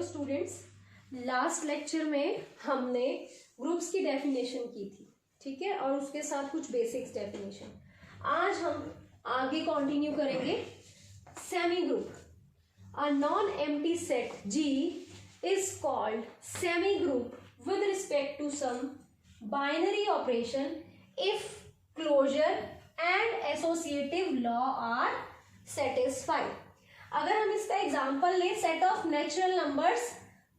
Students, last lecture में हमने groups की डेफिनेशन की थी, ठीक है, और उसके साथ कुछ बेसिक्स डेफिनेशन. आज हम आगे कंटिन्यू करेंगे. Semi group. A non empty set G is called semi group with respect to some binary operation if closure and associative law are satisfied. अगर हम इसका एग्जाम्पल लें, set of natural numbers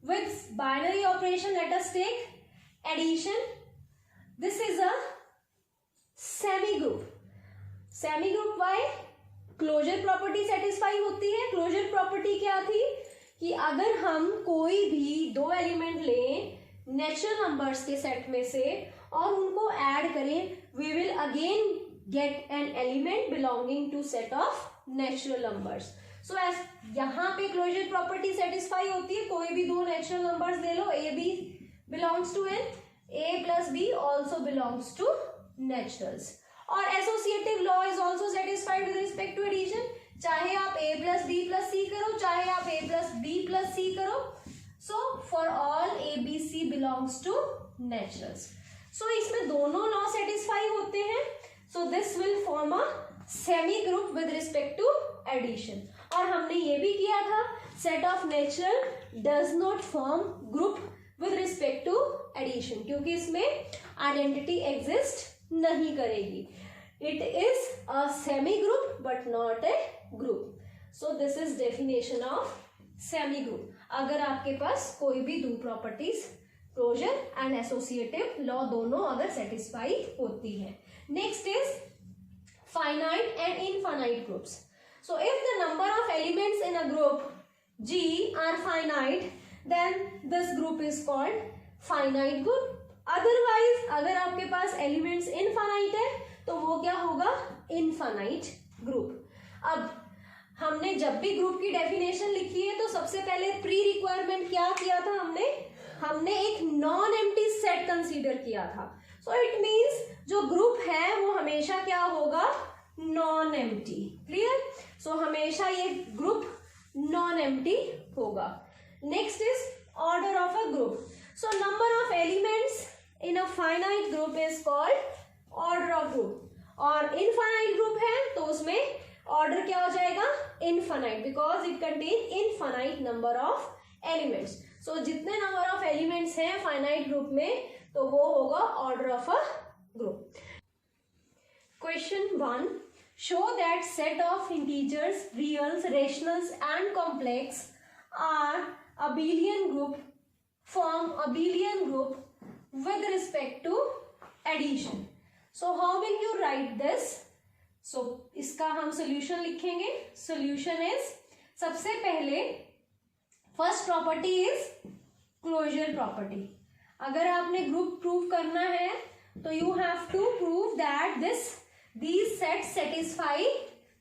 with binary operation, let us take addition. This is a semi group. Semi group why? Closure property satisfy होती है. Closure property क्या थी कि अगर हम कोई भी दो एलिमेंट लें नेचुरल नंबर्स के सेट में से और उनको ऐड करें, we will again get an element belonging to set of natural numbers. So as यहाँ पे क्लोजर प्रॉपर्टी सेटिस्फाई होती है. कोई भी दो नेचुरल नंबर्स ले लो, A B belongs to N, A plus B also belongs to naturals. और associative law is also satisfied with respect to addition. चाहे आप a plus B plus C करो, चाहे आप a plus B plus C करो. So for all A B C belongs to naturals. So इसमें दोनों law satisfy होते हैं. So this will form a semigroup with respect to addition. और हमने ये भी किया था, set of natural does not form group with respect to addition, क्योंकि इसमें आइडेंटिटी एग्जिस्ट नहीं करेगी. It is a semi group but not a group. So this is definition of semi group. अगर आपके पास कोई भी दो properties closer and associative law दोनों अगर सेटिस्फाई होती है. Next is finite and infinite groups. So if the number of elements in a group G are finite, then this group is called finite group. Otherwise अगर आपके पास elements infinite है तो वो क्या होगा? Infinite group. अब हमने जब भी ग्रुप की डेफिनेशन लिखी है तो सबसे पहले प्री रिक्वायरमेंट क्या किया था हमने एक नॉन एम्प्टी सेट कंसीडर किया था. सो इट मींस जो ग्रुप है वो हमेशा क्या होगा? Non empty. क्लियर? सो हमेशा ये ग्रुप नॉन एम्प्टी होगा. Next is order of a group. So number of elements in a finite group is called order of group. और इनफाइनाइट ग्रुप है तो उसमें ऑर्डर क्या हो जाएगा? Infinite, because it contain infinite number of elements. So जितने number of elements हैं finite group में तो वो होगा order of a group. Question 1. Show that set of integers, reals, rationals and complex are abelian group, form abelian group with respect to addition. So how will you write this? So इसका हम solution लिखेंगे. Solution is, सबसे पहले first property is closure property. अगर आपने group prove करना है तो you have to prove that these sets satisfy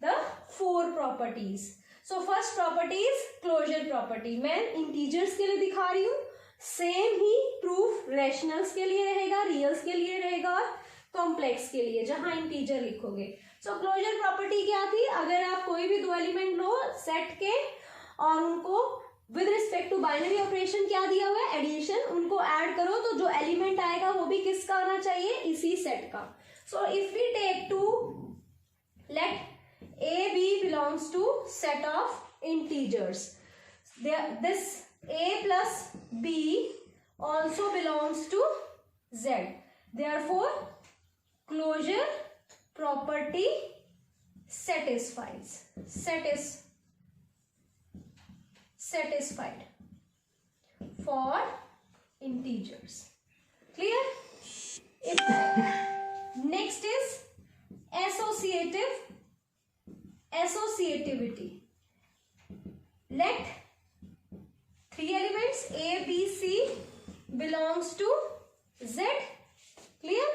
the four properties. So first property is closure property. मैं integers के लिए दिखा रही हूँ. सेम ही प्रूफ रैशनल्स के लिए रहेगा, रियल्स के लिए रहेगा और कॉम्प्लेक्स के लिए जहां इंटीजर लिखोगे. सो क्लोजर प्रॉपर्टी क्या थी? अगर आप कोई भी दो एलिमेंट लो सेट के और उनको with respect to binary operation क्या दिया हुआ है? एडिशन. उनको ऐड करो तो जो एलिमेंट आएगा वो भी किसका आना चाहिए? इसी सेट का. So if we take to let a B belongs to set of integers. This a plus b also belongs to z. Therefore closure property satisfied for integers. Clear? Next is associativity. Let three elements a b c belongs to z. Clear?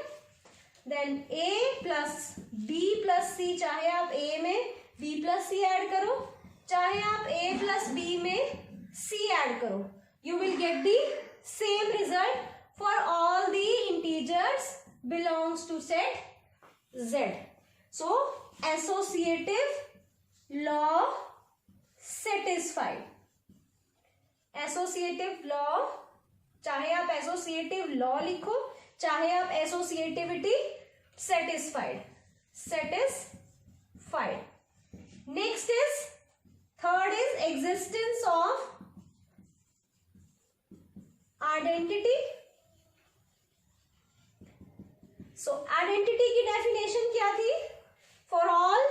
Then a plus b plus c, चाहे आप a में b plus c add करो, चाहे आप a plus b में c add करो, you will get the same result for all the integers belongs to set z. So associative law satisfied. Associative law, चाहे आप एसोसिएटिव लॉ लिखो, चाहे आप associativity satisfied, satisfied. Next is, third is existence of identity. So identity की definition क्या थी? For all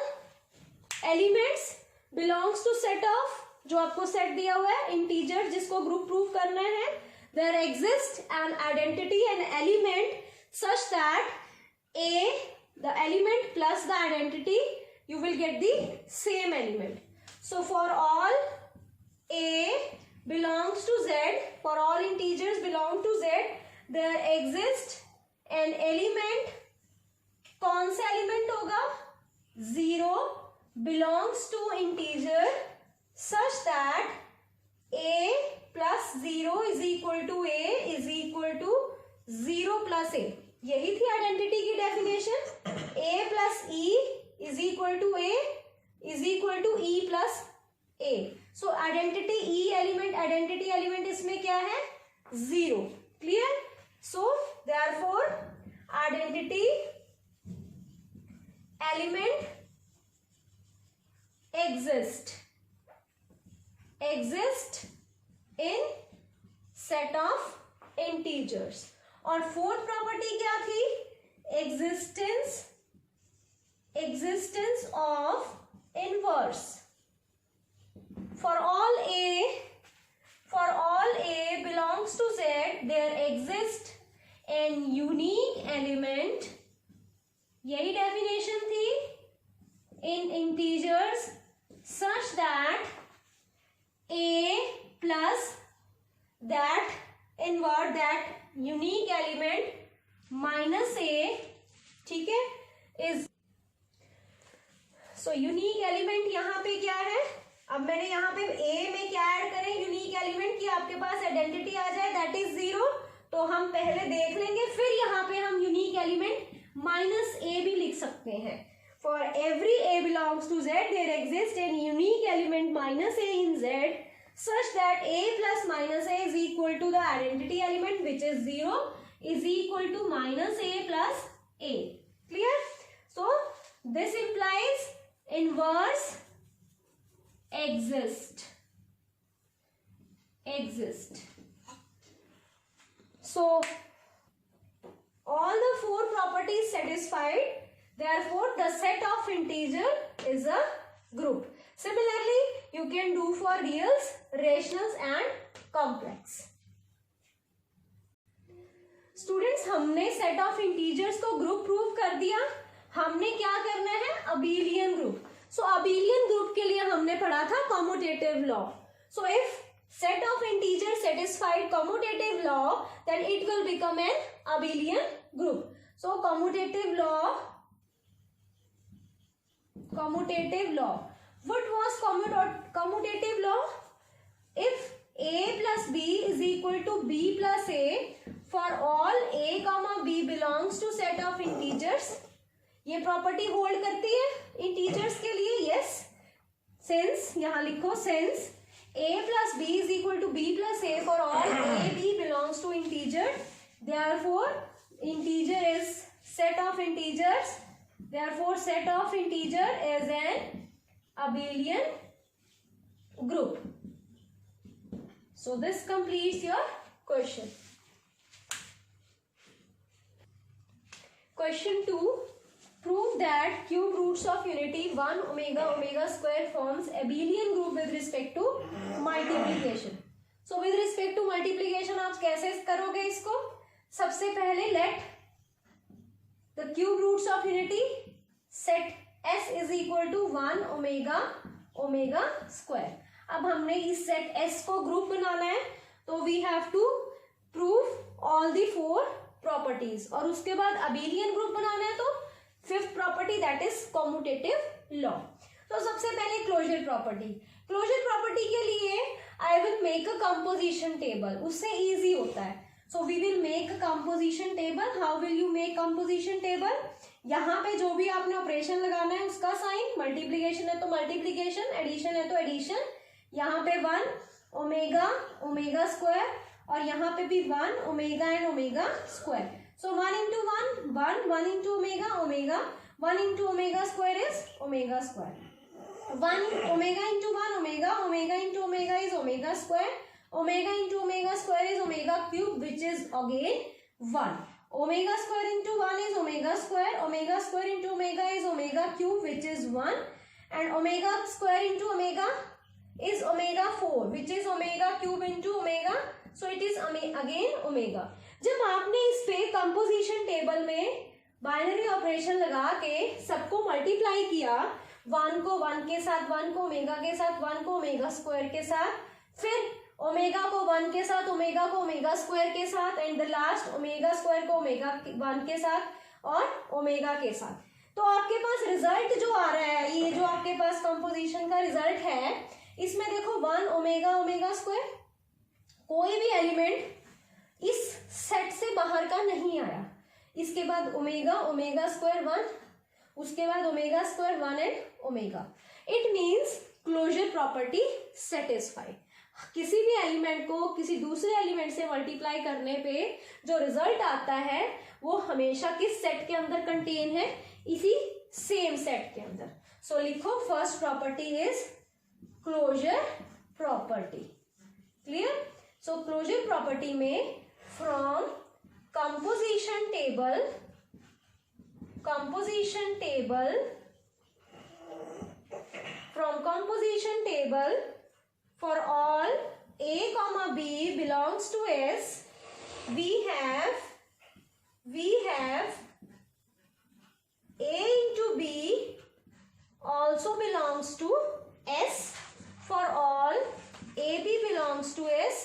elements belongs to set of, जो आपको सेट दिया हुआ है इंटीजर जिसको ग्रुप प्रूव करना है, there exist an identity an element such that a, the element plus the identity, you will get the same element. So for all A belongs to Z, for all integers belong to Z, there exists an element. कौन सा element होगा? 0 belongs to integer such that A plus 0 is equal to A is equal to 0 plus A. यही थी identity की definition. A plus E is equal to A is equal to E plus A. So identity E element, identity element इसमें क्या है? 0. Clear? So therefore identity element exist in set of integers. और fourth property क्या थी? existence of inverse. For all A belongs to Z, there exists an unique element. यही definition थी. In integers such that A plus that invert that unique element minus A, ठीक है, is so unique element यहाँ पे क्या है? अब मैंने यहाँ पे A में क्या ऐड करें यूनिक एलिमेंट की आपके पास आइडेंटिटी आ जाए, दैट इज 0. तो हम पहले देख लेंगे, फिर यहाँ पे हम यूनिक एलिमेंट माइनस A भी लिख सकते हैं. For every A belongs to Z, there exist an unique element minus A in Z such that A plus minus A is equal to the identity element which is 0 is equal to minus A plus A. Clear? So this implies inverse exist. So all the four properties satisfied, therefore the set of integer is a group. Similarly you can do for reals, rationals and complex. Students, हमने set of integers को group prove कर दिया. हमने क्या करना है? abelian group. So abelian group के लिए हमने पढ़ा था commutative law. So if set of integers satisfied commutative law, then it will become an abelian group. So commutative law. What was commutative law? If A plus B is equal to B plus A for all A comma B belongs to set of integers, ये property hold करती है integers के लिए. Yes, since, यहां लिखो since A plus B is equal to B plus A for all A B belongs to integer, therefore integer is set of integers, therefore set of integer is an abelian group. So this completes your question. Question 2. Prove that cube roots of unity 1 omega omega square forms abelian group with respect to multiplication. So with respect to multiplication आप कैसे करोगे इसको? सबसे पहले let the cube roots of unity set S is equal to 1 omega omega square. अब हमने इस set S को ग्रुप बनाना है, तो we have to prove all the 4 properties. और उसके बाद abelian group बनाना है, तो fifth property that is commutative law. तो सबसे पहले क्लोजर प्रॉपर्टी के लिए I will make a composition table. उससे इजी होता है. So we will make a composition table. How will you make composition table? यहाँ पे जो भी आपने ऑपरेशन लगाना है उसका साइन, मल्टीप्लीकेशन है तो मल्टीप्लीकेशन, एडिशन है तो एडिशन. यहाँ पे 1, ओमेगा ओमेगा स्क्वायर, और यहाँ पे भी 1 omega and omega square. So 1 into 1 1, 1 into omega omega, 1 into omega square is omega square. 1 omega into 1 omega, omega into omega is omega square, omega into omega square is omega cube which is again 1. Omega square into 1 is omega square. Omega square into omega is omega cube which is 1. And omega square into omega is omega 4 which is omega cube into omega. So it is again omega. जब आपने इस पे composition table में binary operation लगा के सबको multiply किया, 1 को 1 के साथ, 1 को ओमेगा के साथ, 1 को ओमेगा स्क्वायर के साथ, फिर ओमेगा को 1 के साथ, ओमेगा को ओमेगा स्क्वायर के साथ, and the last omega square को ओमेगा 1 के साथ और ओमेगा के साथ, तो आपके पास रिजल्ट जो आ रहा है, ये जो आपके पास कंपोजिशन का रिजल्ट है, इसमें देखो 1 ओमेगा ओमेगा स्क्वायर, कोई भी एलिमेंट इस सेट से बाहर का नहीं आया. इसके बाद ओमेगा ओमेगा स्क्वायर 1, उसके बाद omega square 1 and omega. It means closure property satisfied. किसी भी एलिमेंट को किसी दूसरे एलिमेंट से मल्टीप्लाई करने पे जो रिजल्ट आता है वो हमेशा किस सेट के अंदर कंटेन है, इसी सेम सेट के अंदर. सो लिखो first property is closure property. Clear? So closure property में from composition table for all a comma b belongs to S, we have a into b also belongs to S. For all ab belongs to S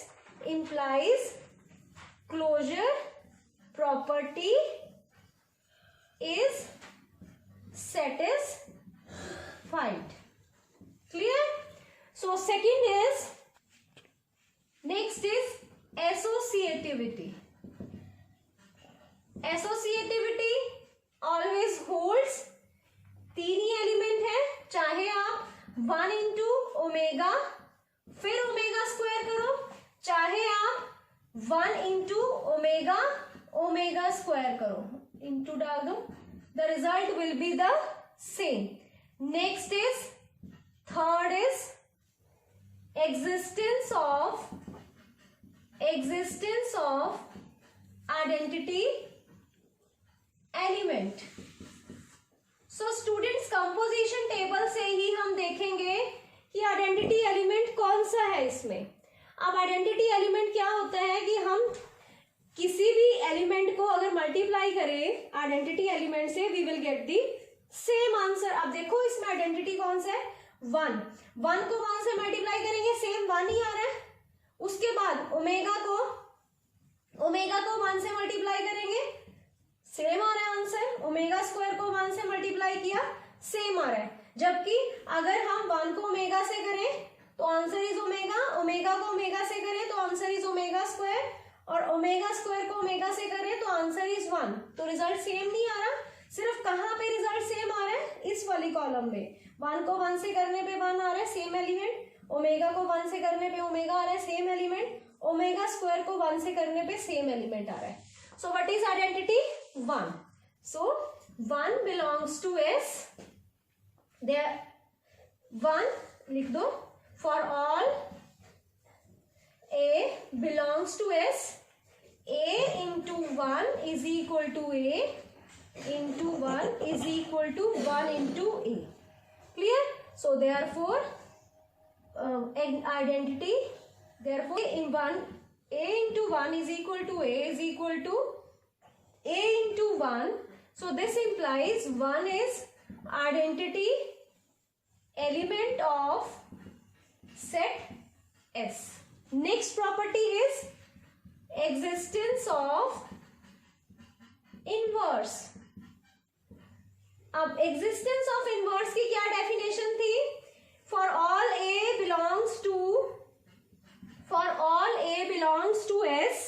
implies closure property is satisfied. Clear? So second is, next is associativity. Associativity always holds, तीन ही element है, चाहे आप 1 into omega फिर omega square करो, चाहे आप 1 into omega omega square करो, into डाल दो, the result will be the same. Next is, third is existence of identity element. So students, composition table से ही हम देखेंगे कि आइडेंटिटी एलिमेंट कौन सा है इसमें. अब आइडेंटिटी एलिमेंट क्या होता है कि हम किसी भी एलिमेंट को अगर मल्टीप्लाई करें आइडेंटिटी एलिमेंट से, we will get the same answer. अब देखो इसमें आइडेंटिटी कौन सा है, 1 को 1 से मल्टीप्लाई करेंगे, सेम 1 ही आ रहा है. उसके बाद ओमेगा को 1 से मल्टीप्लाई करेंगे, सेम आ रहा है आंसर. ओमेगा स्क्वायर को 1 से मल्टीप्लाई किया, सेम आ रहा है. जबकि अगर हम 1 को ओमेगा से करें तो आंसर इज ओमेगा, ओमेगा को ओमेगा से करें तो आंसर इज ओमेगा स्क्वायर, और ओमेगा स्क्वायर को ओमेगा से करें तो आंसर इज 1. तो रिजल्ट सेम नहीं आ रहा. सिर्फ कहाँ पे रिजल्ट सेम आ रहा है, इस वाली कॉलम में. 1 को 1 से करने पे 1 आ रहा है, सेम एलिमेंट. ओमेगा को 1 से करने पे ओमेगा आ रहा है, सेम एलिमेंट. ओमेगा स्क्वायर को 1 से करने पे सेम एलिमेंट आ रहा है. So what is identity, 1. So 1 belongs to S. There 1 लिख दो. For all A belongs to S, A into 1 is equal to A into 1 is equal to 1 into A. Clear? So therefore identity, therefore in 1 A into 1 is equal to A is equal to A into 1. So this implies 1 is identity element of set S. Next property is existence of inverse. अब existence of inverse की क्या definition थी? For all A belongs to S,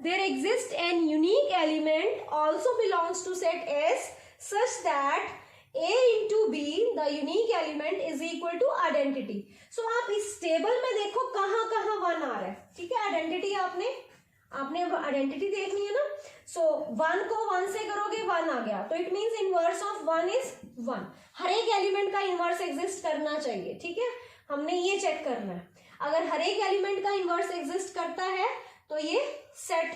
there exists an unique element also belongs to set S such that A into B, the unique element, is equal to identity. सो आप इस table में देखो कहाँ कहाँ 1 आ रहा है, ठीक है। आइडेंटिटी आपने अब आइडेंटिटी देखनी है ना। सो 1 को 1 से करोगे 1 आ गया, तो it means inverse of 1 is 1। हर एक एलिमेंट का इनवर्स एग्जिस्ट करना चाहिए, ठीक है, हमने ये चेक करना है। अगर हर एक एलिमेंट का इनवर्स एग्जिस्ट करता है तो ये सेट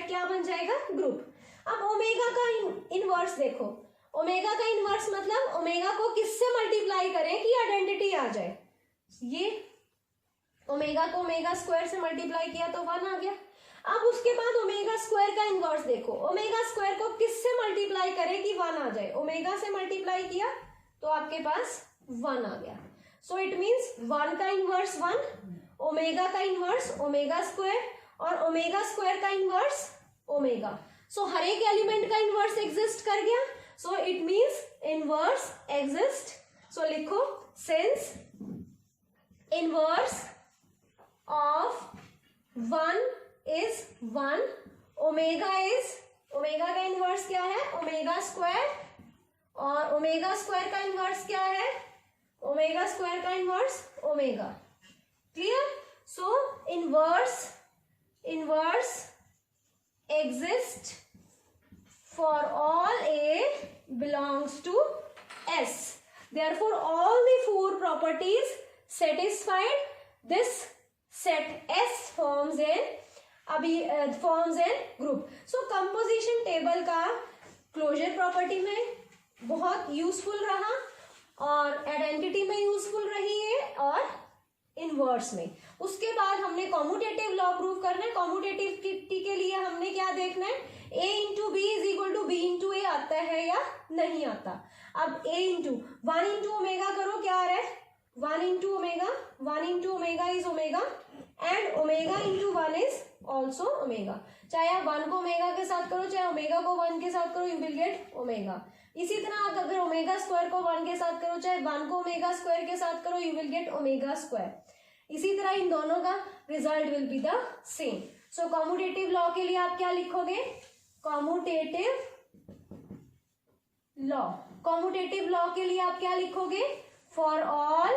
क्या बन जाएगा, ग्रुप। अब ओमेगा का इनवर्स देखो, ओमेगा का इनवर्स मतलब ओमेगा को किससे मल्टीप्लाई करें कि आइडेंटिटी आ जाए। ये ओमेगा को ओमेगा स्क्वायर से मल्टीप्लाई किया तो 1 आ गया। अब उसके बाद ओमेगा स्क्वायर का इनवर्स देखो, ओमेगा स्क्वायर को किससे मल्टीप्लाई करें कि 1 आ जाए, ओमेगा से मल्टीप्लाई किया तो आपके पास 1 आ गया। सो इट मीन्स 1 का इनवर्स 1, ओमेगा का इनवर्स ओमेगा स्क्वायर और ओमेगा स्क्वायर का इनवर्स ओमेगा। सो हर एक एलिमेंट का इनवर्स एग्जिस्ट कर गया, so it means inverse exist. So लिखो since inverse of 1 is 1, omega का इनवर्स क्या है, ओमेगा स्क्वायर, और ओमेगा स्क्वायर का इनवर्स क्या है, ओमेगा स्क्वायर का inverse omega. Clear. So inverse exist for all A belongs to S. Therefore all the 4 properties satisfied, this set S forms a group. So composition table का closure property में बहुत useful रहा और identity में useful रही है और inverse में। उसके बाद हमने कॉम्यूटेटिव लॉ प्रूव करना है। कॉम्यूटेटिविटी के लिए हमने क्या देखना है, a into B is equal to B into A आता है या नहीं आता। अब a इंटू 1 इंटू ओमेगा करो, क्या आ रहा है, 1 into omega is omega and omega into 1 is also omega. चाहे आप 1 को ओमेगा के साथ करो, चाहे ओमेगा को 1 के साथ करो, यू विल गेट ओमेगा। इसी तरह आप अगर ओमेगा स्क्वायर को 1 के साथ करो, चाहे 1 को ओमेगा स्क्वायर के साथ करो, you will gate omega square. इसी तरह इन दोनों का result will be the same. So commutative law के लिए आप क्या लिखोगे, कॉम्यूटेटिव लॉ के लिए आप क्या लिखोगे, for all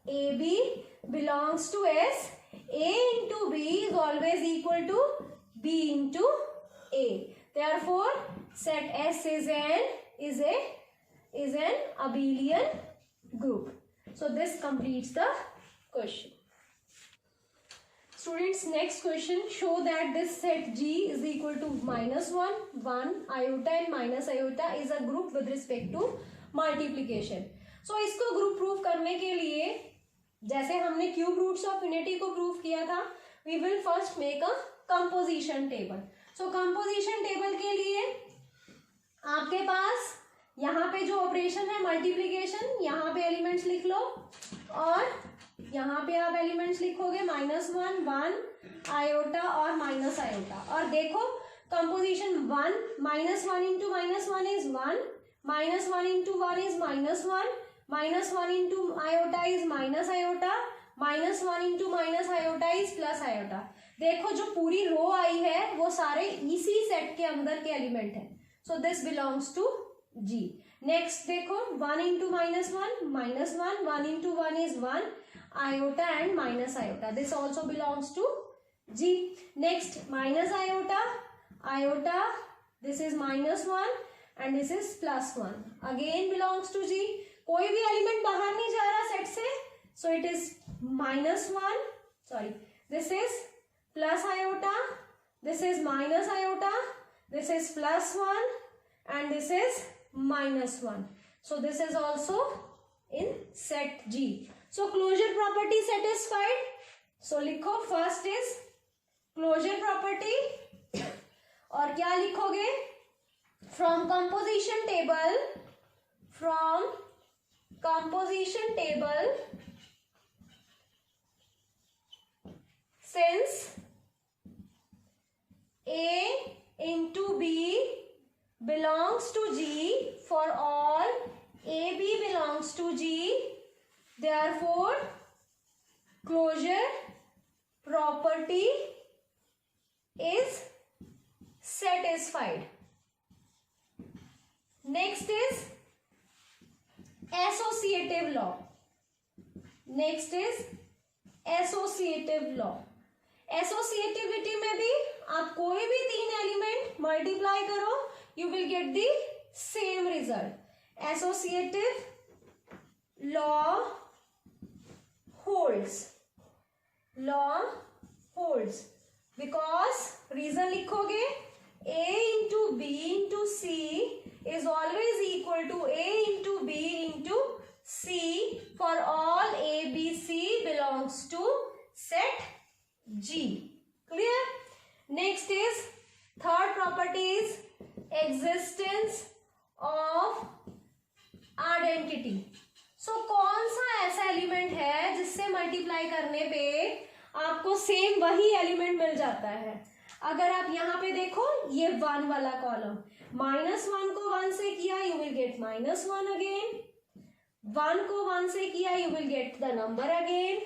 A B belongs to S, A into B is always equal to B into A. Therefore, set S is an abelian group. So this completes the question. Students, next question, show that this set G is equal to -1, 1, iota and minus iota is a group with respect to multiplication. So इसको group proof करने के लिए जैसे हमने cube roots of unity को prove किया था, we will first make a composition table. So composition table के लिए आपके पास यहाँ पे जो ऑपरेशन है मल्टीप्लीकेशन, यहाँ पे एलिमेंट्स लिख लो और यहाँ पे आप एलिमेंट्स लिखोगे -1, 1, आयोटा और माइनस आयोटा। और देखो composition 1, -1 into -1 is 1, -1 into 1 is -1, -1 into iota is minus iota, -1 into minus iota is plus iota. देखो जो पूरी रो आई है वो सारे इसी सेट के अंदर के एलिमेंट है। So this belongs to G. Next देखो 1 into -1, -1, 1 into 1 is 1, iota and minus iota, this also belongs to G. Next minus iota, this is -1 and this is +1, again belongs to G. कोई भी element बाहर नहीं जा रहा set से, so it is this is plus iota, this is minus iota, this is +1 and this is -1। So this is also in set G. So closure property satisfied. So लिखो first is closure property और क्या लिखोगे, from composition table since A into B belongs to G, for all AB belongs to G, therefore closure property is satisfied. Next is associative law. Next is associative law. Associativity में भी आप कोई भी 3 element multiply करो, you will get the same result. Associative law holds, law holds because reason लिखोगे a into b into c is always equal to a into b into c for all a b c belongs to set G. Clear? Next is third property is existence of identity. So कौन सा ऐसा element है जिससे multiply करने पे आपको same वही element मिल जाता है? अगर आप यहाँ पे देखो ये 1 वाला कॉलम, -1 को 1 से किया यू विल गेट -1 अगेन, 1 को 1 से किया you will get the number again,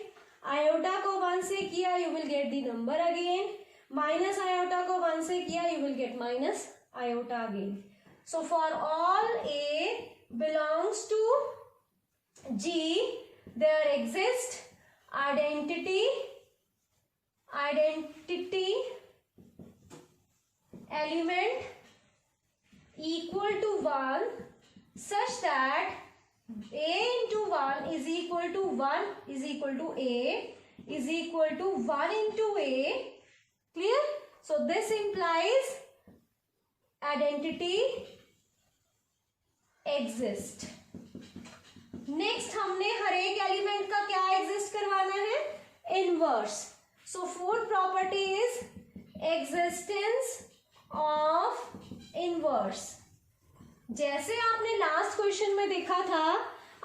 iota को 1 से किया you will get the number again, minus iota को 1 से किया you will get minus iota again. So for all A belongs to G there exist identity element equal to 1 such that a into 1 is equal to 1 is equal to a is equal to 1 into a. Clear? So this implies identity exist. Next हमने हर एक element का क्या exist करवाना है? Inverse. So fourth property is existence of inverse. जैसे आपने last question में देखा था,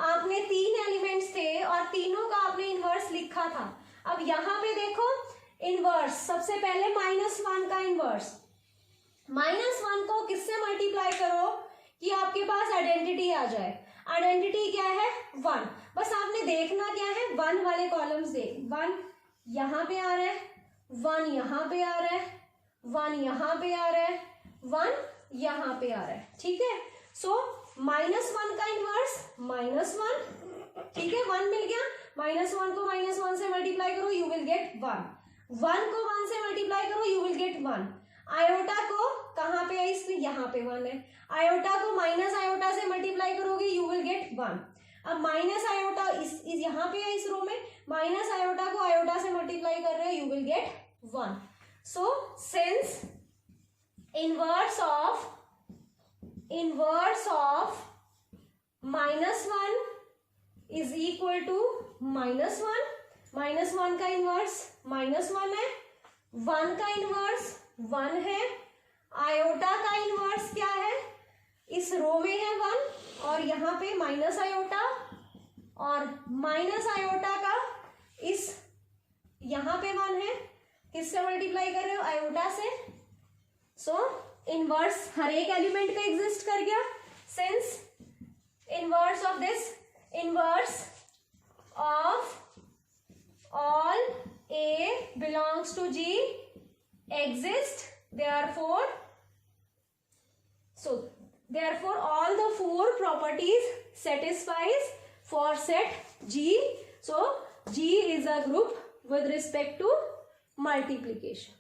आपने 3 एलिमेंट्स थे और तीनों का आपने इनवर्स लिखा था. अब यहां पे देखो इनवर्स, सबसे पहले -1 का इनवर्स. -1 को किससे मल्टीप्लाई करो कि आपके पास आइडेंटिटी आ जाए. आइडेंटिटी क्या है? 1. बस आपने देखना क्या है, 1 वाले कॉलम्स दे. 1 यहां पे आ रहा है, 1 यहां पे आ रहा है, 1 यहां पे आ रहा है, 1 यहां पे आ रहा है. ठीक है. सो -1 का इनवर्स -1. ठीक है, 1 मिल गया. -1 को -1 से मल्टीप्लाई करो यू विल गेट 1. 1 को 1 से मल्टीप्लाई करो यू विल गेट 1. आयोटा को कहां पे है? इसमें यहां पे 1 है. आयोटा को माइनस आयोटा से मल्टीप्लाई करोगे यू विल गेट 1. अब माइनस आयोटा इस यहां पे है इस रो में, माइनस आयोटा को आयोटा से मल्टीप्लाई कर रहे हो you will gate 1. So since inverse of -1 is equal to -1, -1 का इनवर्स -1 है, 1 का इनवर्स 1 है, आयोटा का इनवर्स क्या है? इस रो में है 1 और यहाँ पे माइनस आयोटा, और माइनस आयोटा का इस यहाँ पे 1 है. किससे मल्टीप्लाई कर रहे हो? आयोटा से. सो इनवर्स हर एक एलिमेंट का एग्जिस्ट कर गया. Since inverse of this, inverse of all A belongs to G exist, therefore all the 4 properties satisfies for set G. So G is a group with respect to multiplication.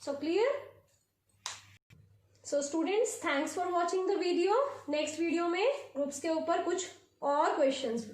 So clear? So students, thanks for watching the video. Next video में groups के ऊपर कुछ और questions